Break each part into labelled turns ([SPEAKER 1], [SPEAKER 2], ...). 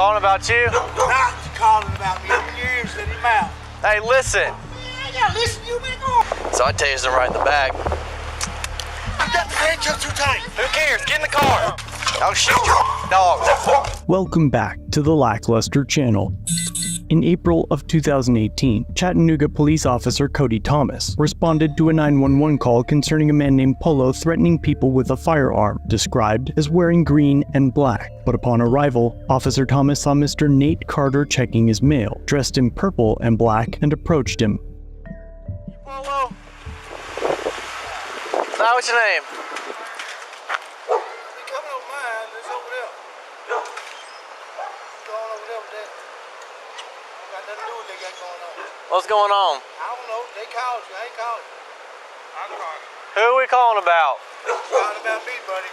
[SPEAKER 1] Calling about you?
[SPEAKER 2] Not calling about me. Open your ears, let him out.
[SPEAKER 1] Hey, listen.
[SPEAKER 2] I gotta listen to you, man. Go on.
[SPEAKER 1] So I tased him right in the back.
[SPEAKER 2] You got the handcuffs too tight.
[SPEAKER 1] Who cares? Get in the car. I'll shoot your dog.
[SPEAKER 3] Welcome back to the Lackluster channel. In April of 2018, Chattanooga police officer Cody Thomas responded to a 911 call concerning a man named Polo threatening people with a firearm, described as wearing green and black. But upon arrival, Officer Thomas saw Mr. Nate Carter checking his mail, dressed in purple and black, and approached him.
[SPEAKER 1] Polo? Now, what's your name? What's going on?
[SPEAKER 2] I don't know. They called you. I ain't called you. I'm calling.
[SPEAKER 1] Who are we calling about?
[SPEAKER 2] Calling about me, buddy.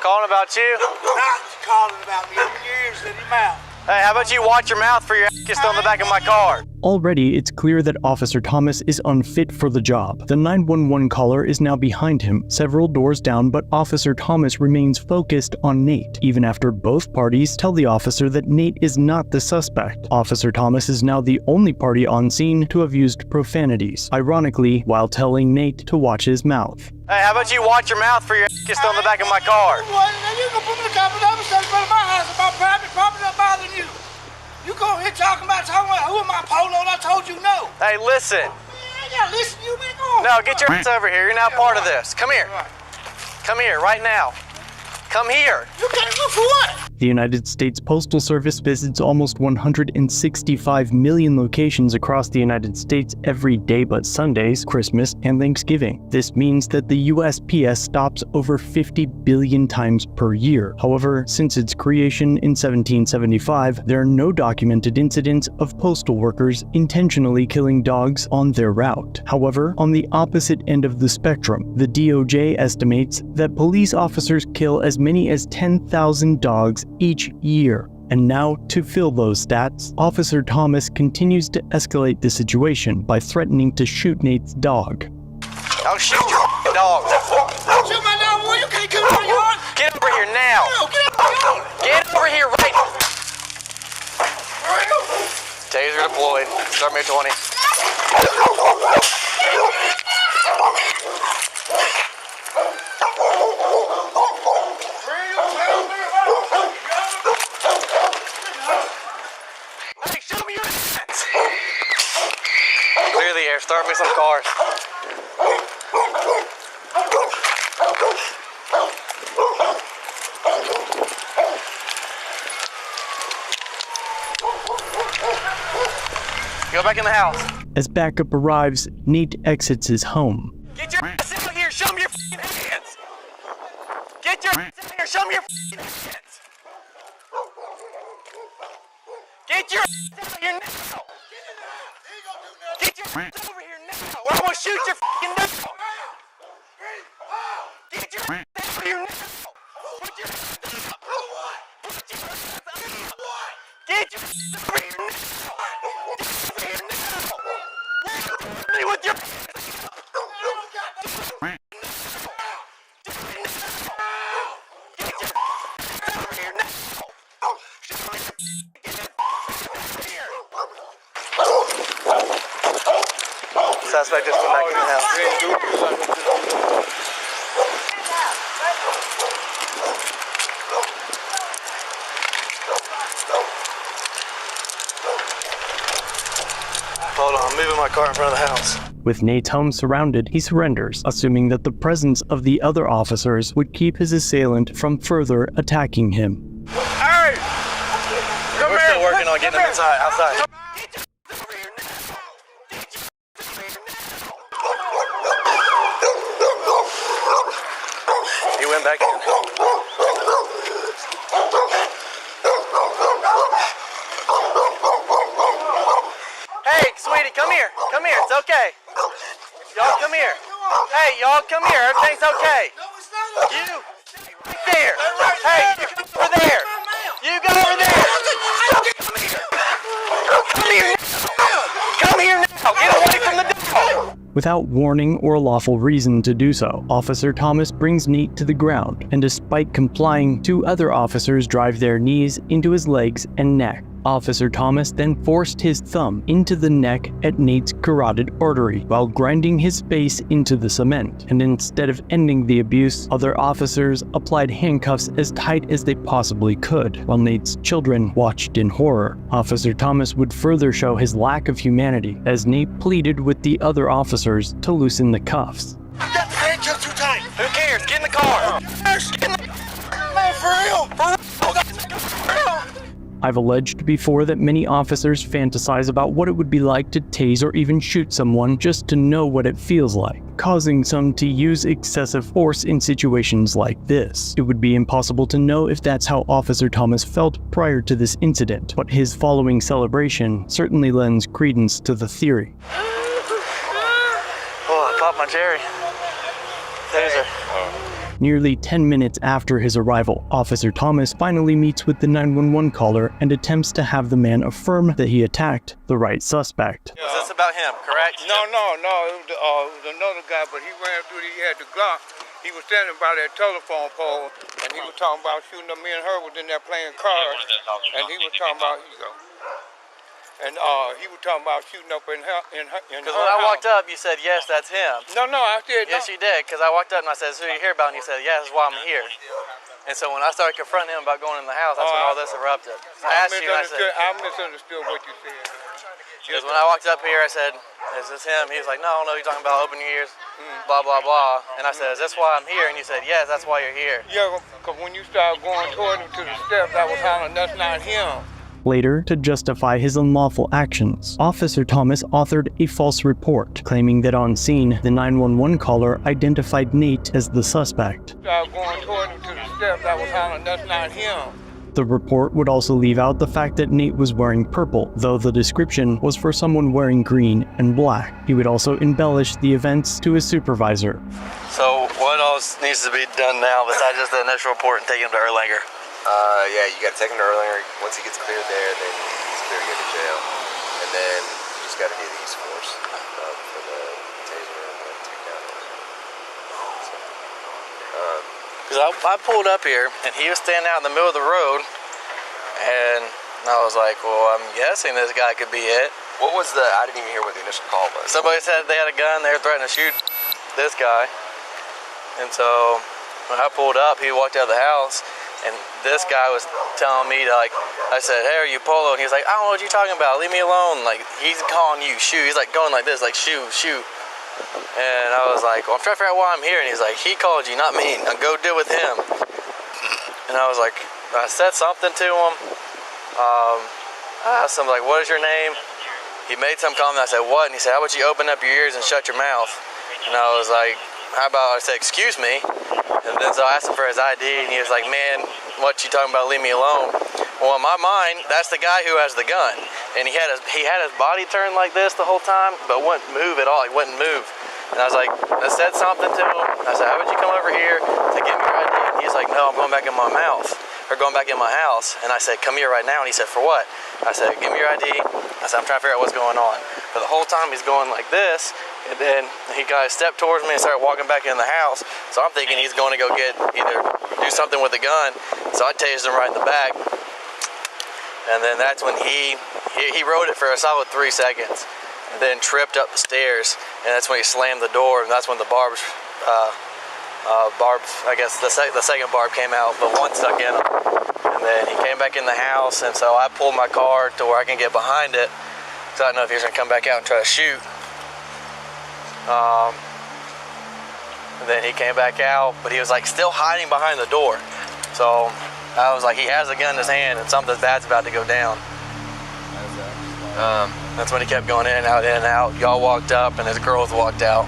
[SPEAKER 1] Calling about you?
[SPEAKER 2] Not calling about me. Open your ears, let him out.
[SPEAKER 1] Hey, how about you watch your mouth for your ass gets on the back of my car?
[SPEAKER 3] Already, it's clear that Officer Thomas is unfit for the job. The 911 caller is now behind him, several doors down, but Officer Thomas remains focused on Nate, even after both parties tell the officer that Nate is not the suspect. Officer Thomas is now the only party on scene to have used profanities, ironically, while telling Nate to watch his mouth.
[SPEAKER 1] Hey, how about you watch your mouth for your ass gets on the back of my car?
[SPEAKER 2] You gonna put me in the car, but I'm in front of my house about private property not bothering you. You go here talking about who am I, Polo? And I told you no.
[SPEAKER 1] Hey, listen.
[SPEAKER 2] I gotta listen to you, man. Go on.
[SPEAKER 1] No, get your ass over here. You're now part of this. Come here. Come here, right now. Come here.
[SPEAKER 2] You can't look for what?
[SPEAKER 3] The United States Postal Service visits almost 165 million locations across the United States every day but Sundays, Christmas, and Thanksgiving. This means that the USPS stops over 50 billion times per year. However, since its creation in 1775, there are no documented incidents of postal workers intentionally killing dogs on their route. However, on the opposite end of the spectrum, the DOJ estimates that police officers kill as many as 10,000 dogs each year. And now, to fill those stats, Officer Thomas continues to escalate the situation by threatening to shoot Nate's dog.
[SPEAKER 1] I'll shoot your dog.
[SPEAKER 2] Shoot my dog, boy. You can't come out your yard.
[SPEAKER 1] Get over here now.
[SPEAKER 2] No, get out my yard.
[SPEAKER 1] Get over here right now. Taser deployed. Start me at 20. Hey, show me your hands. Clear the air. Start me some cars. Go back in the house.
[SPEAKER 3] As backup arrives, Nate exits his home.
[SPEAKER 1] Get your ass out here. Show me your f***ing hands. Get your ass out here. Show me your f***ing hands. Get your ass out here now. Get your ass over here now, or I'm gonna shoot your f***ing dog. Get your ass out here now. Put your ass up. Put your ass up. Get your ass over here now. Get over here now. What are you doing with your ass up? Get your ass over here now. Suspect just went back in the house. Hold on, I'm moving my car in front of the house.
[SPEAKER 3] With Nate's home surrounded, he surrenders, assuming that the presence of the other officers would keep his assailant from further attacking him.
[SPEAKER 1] Hey! We're still working on getting him outside. He went back in. Hey, sweetie, come here. Come here. It's okay. Y'all come here. Hey, y'all come here. Everything's okay. You, right there. Hey, you come over there. You go over there. Come here now. Come here now. Get away from the dog.
[SPEAKER 3] Without warning or lawful reason to do so, Officer Thomas brings Nate to the ground, and despite complying, 2 other officers drive their knees into his legs and neck. Officer Thomas then forced his thumb into the neck at Nate's carotid artery while grinding his face into the cement, and instead of ending the abuse, other officers applied handcuffs as tight as they possibly could, while Nate's children watched in horror. Officer Thomas would further show his lack of humanity as Nate pleaded with the other officers to loosen the cuffs.
[SPEAKER 2] You got the handcuffs too tight.
[SPEAKER 1] Who cares? Get in the car.
[SPEAKER 2] Man, for real.
[SPEAKER 3] I've alleged before that many officers fantasize about what it would be like to tase or even shoot someone just to know what it feels like, causing some to use excessive force in situations like this. It would be impossible to know if that's how Officer Thomas felt prior to this incident, but his following celebration certainly lends credence to the theory.
[SPEAKER 1] Oh, I popped my cherry. Taser.
[SPEAKER 3] Nearly 10 minutes after his arrival, Officer Thomas finally meets with the 911 caller and attempts to have the man affirm that he attacked the right suspect.
[SPEAKER 1] Was this about him, correct?
[SPEAKER 2] No. It was another guy, but he ran through. He had the Glock. He was standing by that telephone pole, and he was talking about shooting up. Me and her was in there playing cards, and he was talking about, he was talking about shooting up in her
[SPEAKER 1] Because when I walked up, you said, yes, that's him.
[SPEAKER 2] No, I said no.
[SPEAKER 1] Yes, you did, because I walked up and I said, who you hear about? And you said, yeah, that's why I'm here. And so when I started confronting him about going in the house, that's when all this erupted. I asked you, and I said,
[SPEAKER 2] I misunderstood what you said.
[SPEAKER 1] because when I walked up here, I said, is this him? He was like, no, you're talking about open your ears, blah, blah, blah. And I said, is this why I'm here? And you said, yes, that's why you're here.
[SPEAKER 2] Yeah, because when you started going toward him to the steps, I was hollering, that's not him.
[SPEAKER 3] Later, to justify his unlawful actions, Officer Thomas authored a false report, claiming that on scene, the 911 caller identified Nate as the suspect.
[SPEAKER 2] I was going toward him to the steps, I was hollering, that's not him.
[SPEAKER 3] The report would also leave out the fact that Nate was wearing purple, though the description was for someone wearing green and black. He would also embellish the events to his supervisor.
[SPEAKER 1] So what else needs to be done now besides just the initial report and taking him to Erlanger?
[SPEAKER 4] Yeah, you gotta take him to Erlanger. Once he gets cleared there, then he's clear to go to jail. And then you just gotta do the use force for the taser and the 2 counts.
[SPEAKER 1] Because I pulled up here and he was standing out in the middle of the road, and I was like, well, I'm guessing this guy could be it.
[SPEAKER 4] What was the, I didn't even hear what the initial call was.
[SPEAKER 1] Somebody said they had a gun, they were threatening to shoot this guy. And so when I pulled up, he walked out of the house, and this guy was telling me to, like, I said, hey, are you Polo? And he's like, I don't know what you're talking about, leave me alone. Like, he's calling you, shoot. He's like going like this, like, shoot. And I was like, well, I'm trying to figure out why I'm here. And he's like, he called you, not me. Now go deal with him. And I was like, I said something to him. I asked him, like, what is your name? He made some comment. I said, what? And he said, how about you open up your ears and shut your mouth? And I was like, how about I said, excuse me? And then so I asked him for his ID, and he was like, man, what you talking about, leave me alone? Well, in my mind, that's the guy who has the gun. And he had his body turned like this the whole time, but wouldn't move at all. He wouldn't move. And I was like, I said something to him. I said, how would you come over here to give me your ID? And he's like, no, I'm going back in my mouth, or going back in my house. And I said, come here right now. And he said, for what? I said, give me your ID. I said, I'm trying to figure out what's going on. But the whole time he's going like this, and then he kind of stepped towards me and started walking back in the house. So I'm thinking he's going to go do something with the gun. So I tased him right in the back. And then that's when he rode it for a solid 3 seconds, and then tripped up the stairs. And that's when he slammed the door, and that's when the barbs, I guess the second barb came out, but one stuck in him. And then he came back in the house, and so I pulled my car to where I can get behind it, so I didn't know if he was gonna come back out and try to shoot. And then he came back out, but he was like still hiding behind the door. So I was like, he has a gun in his hand and something bad's about to go down. That's when he kept going in and out, in and out. Y'all walked up and his girls walked out.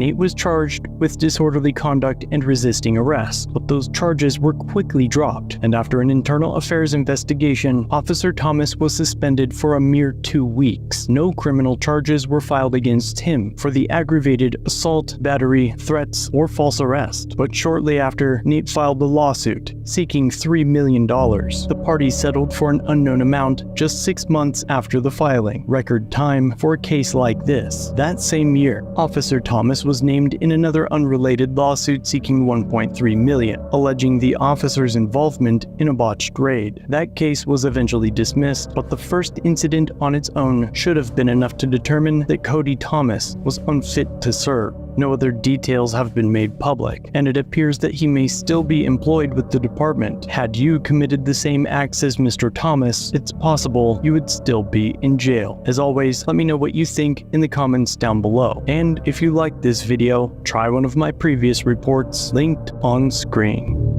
[SPEAKER 3] Nate was charged with disorderly conduct and resisting arrest, but those charges were quickly dropped, and after an internal affairs investigation, Officer Thomas was suspended for a mere 2 weeks. No criminal charges were filed against him for the aggravated assault, battery, threats, or false arrest, but shortly after, Nate filed a lawsuit seeking $3 million. The parties settled for an unknown amount just 6 months after the filing, record time for a case like this. That same year, Officer Thomas was named in another unrelated lawsuit seeking $1.3 million, alleging the officer's involvement in a botched raid. That case was eventually dismissed, but the first incident on its own should have been enough to determine that Cody Thomas was unfit to serve. No other details have been made public, and it appears that he may still be employed with the department. Had you committed the same acts as Mr. Thomas, it's possible you would still be in jail. As always, let me know what you think in the comments down below. And if you liked this video, try one of my previous reports linked on screen.